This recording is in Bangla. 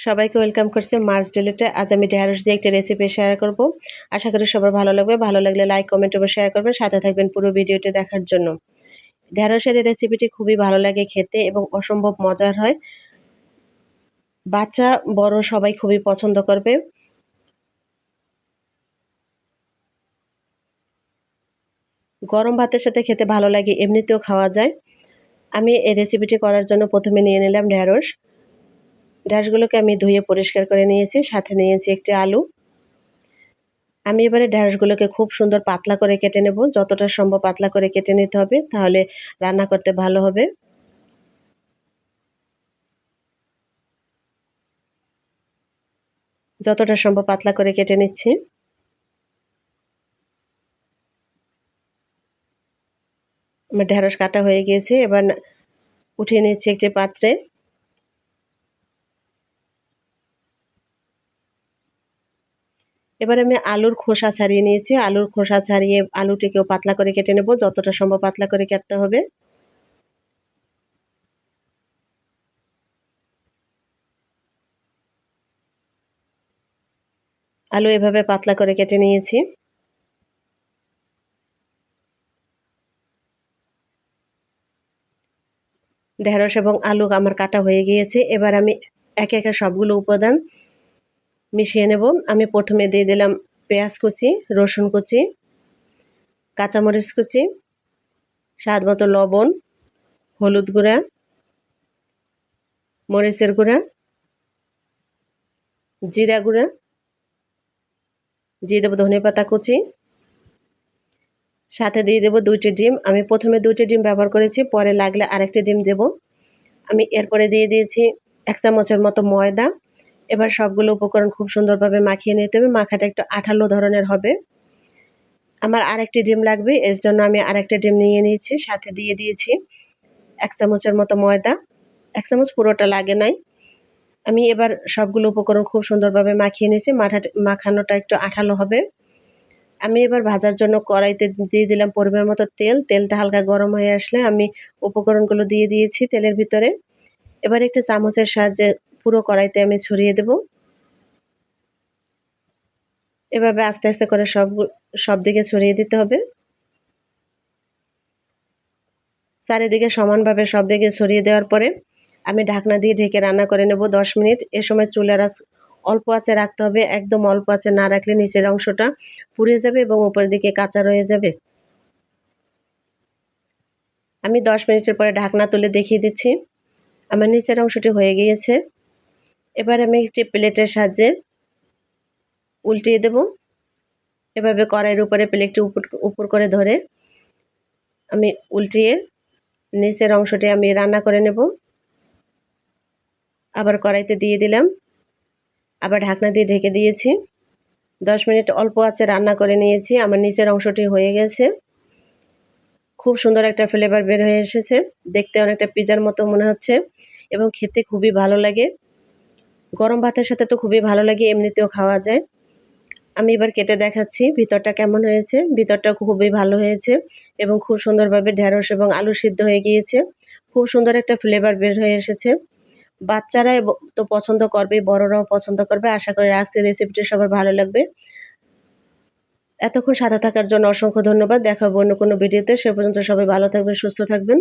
সবাইকে ওয়েলকাম করছি মার্চ ডেলিতে। আজ আমি ঢেঁড়স দিয়ে একটা রেসিপি শেয়ার করব। আশা করি সবার ভালো লাগবে। ভালো লাগলে লাইক, কমেন্ট এবং শেয়ার করবেন। সাথে থাকবেন পুরো ভিডিওটি দেখার জন্য। ঢেঁড়সের এই রেসিপিটি খুবই ভালো লাগে খেতে এবং অসম্ভব মজার হয়। বাচ্চা বড় সবাই খুবই পছন্দ করবে। গরম ভাতের সাথে খেতে ভালো লাগে, এমনিতেও খাওয়া যায়। আমি এই রেসিপিটি করার জন্য প্রথমে নিয়ে নিলাম ঢেঁড়স। ঢেঁড়সগুলোকে আমি ধুয়ে পরিষ্কার করে নিয়েছি। সাথে নিয়েছি একটি আলু। আমি এবারে ঢেঁড়সগুলোকে খুব সুন্দর পাতলা করে কেটে নেব। যতটা সম্ভব পাতলা করে কেটে নিতে হবে, তাহলে রান্না করতে ভালো হবে। যতটা সম্ভব পাতলা করে কেটে নিচ্ছি। আমার ঢেঁড়স কাটা হয়ে গিয়েছে। এবার উঠিয়ে নিচ্ছি একটি পাত্রে। এবার আমি আলুর খোসা ছাড়িয়ে নিয়েছি। আলুর খোসা ছাড়িয়ে আলুটিকেও পাতলা করে কেটে নেব। যতটা সম্ভব পাতলা করে কাটতে হবে। আলু এভাবে পাতলা করে কেটে নিয়েছি। ঢেঁড়স এবং আলু আমার কাটা হয়ে গিয়েছে। এবার আমি একে একে সবগুলো উপাদান মিশিয়ে নেব। আমি প্রথমে দিয়ে দিলাম পেঁয়াজ কুচি, রসুন কুচি, কাঁচামরিচ কুচি, স্বাদ মতো লবণ, হলুদ গুঁড়া, মরিচের গুঁড়া, জিরা গুঁড়া, দিয়ে দেবো ধনেপাতা কুচি, সাথে দিয়ে দেবো 2টি ডিম। আমি প্রথমে 2টি ডিম ব্যবহার করেছি, পরে লাগলে আরেকটি ডিম দেব। আমি এরপরে দিয়ে দিয়েছি 1 চামচের মতো ময়দা। এবার সবগুলো উপকরণ খুব সুন্দরভাবে মাখিয়ে নিতে হবে। মাখাটা একটু আঠালো ধরনের হবে। আমার আরেকটি ডিম লাগবে, এর জন্য আমি আরেকটা ডিম নিয়ে নিয়েছি। সাথে দিয়ে দিয়েছি 1 চামচের মতো ময়দা। 1 চামচ পুরোটা লাগে নাই। আমি এবার সবগুলো উপকরণ খুব সুন্দরভাবে মাখিয়ে নিয়েছি। মাখানোটা একটু আঠালো হবে। আমি এবার ভাজার জন্য কড়াইতে দিয়ে দিলাম পরিমাণ মতো তেল। তেলটা হালকা গরম হয়ে আসলে আমি উপকরণগুলো দিয়ে দিয়েছি তেলের ভিতরে। এবার একটি চামচের সাহায্যে পুরো কড়াইতে আমি ছড়িয়ে দেব। এভাবে আস্তে আস্তে করে সব দিকে ছড়িয়ে দিতে হবে। চারিদিকে সমানভাবে সব দিকে ছড়িয়ে দেওয়ার পরে আমি ঢাকনা দিয়ে ঢেকে রান্না করে নেব 10 মিনিট। এ সময় চুলার আঁচ অল্প আঁচে রাখতে হবে। একদম অল্প আঁচে না রাখলে নিচের অংশটা পুড়ে যাবে এবং উপরের দিকে কাঁচা রয়ে যাবে। আমি 10 মিনিটের পরে ঢাকনা তুলে দেখিয়ে দিচ্ছি। আমার নিচের অংশটি হয়ে গিয়েছে। এবার আমি একটি প্লেটের সাহায্যে উল্টিয়ে দেব। এভাবে কড়াইয়ের উপরে প্লেটটি উপর করে ধরে আমি উল্টিয়ে নিচের অংশটি আমি রান্না করে নেব। আবার কড়াইতে দিয়ে দিলাম। আবার ঢাকনা দিয়ে ঢেকে দিয়েছি। 10 মিনিট অল্প আঁচে রান্না করে নিয়েছি। আমার নিচের অংশটি হয়ে গেছে। খুব সুন্দর একটা ফ্লেভার বের হয়ে এসেছে। দেখতে অনেকটা পিজার মতো মনে হচ্ছে এবং খেতে খুবই ভালো লাগে। গরম ভাতের সাথে তো খুবই ভালো লাগে, এমনিতেও খাওয়া যায়। আমি এবার কেটে দেখাচ্ছি ভিতরটা কেমন হয়েছে। ভিতরটা খুবই ভালো হয়েছে এবং খুব সুন্দরভাবে ঢেঁড়স এবং আলু সিদ্ধ হয়ে গিয়েছে। খুব সুন্দর একটা ফ্লেভার বের হয়ে এসেছে। বাচ্চারা তো পছন্দ করবেই, বড়রাও পছন্দ করবে। আশা করি আজকের রেসিপিটি সবার ভালো লাগবে। এতক্ষণ সাথে থাকার জন্য অসংখ্য ধন্যবাদ। দেখা হবে অন্য কোনো ভিডিওতে। সে পর্যন্ত সবাই ভালো থাকবেন, সুস্থ থাকবেন।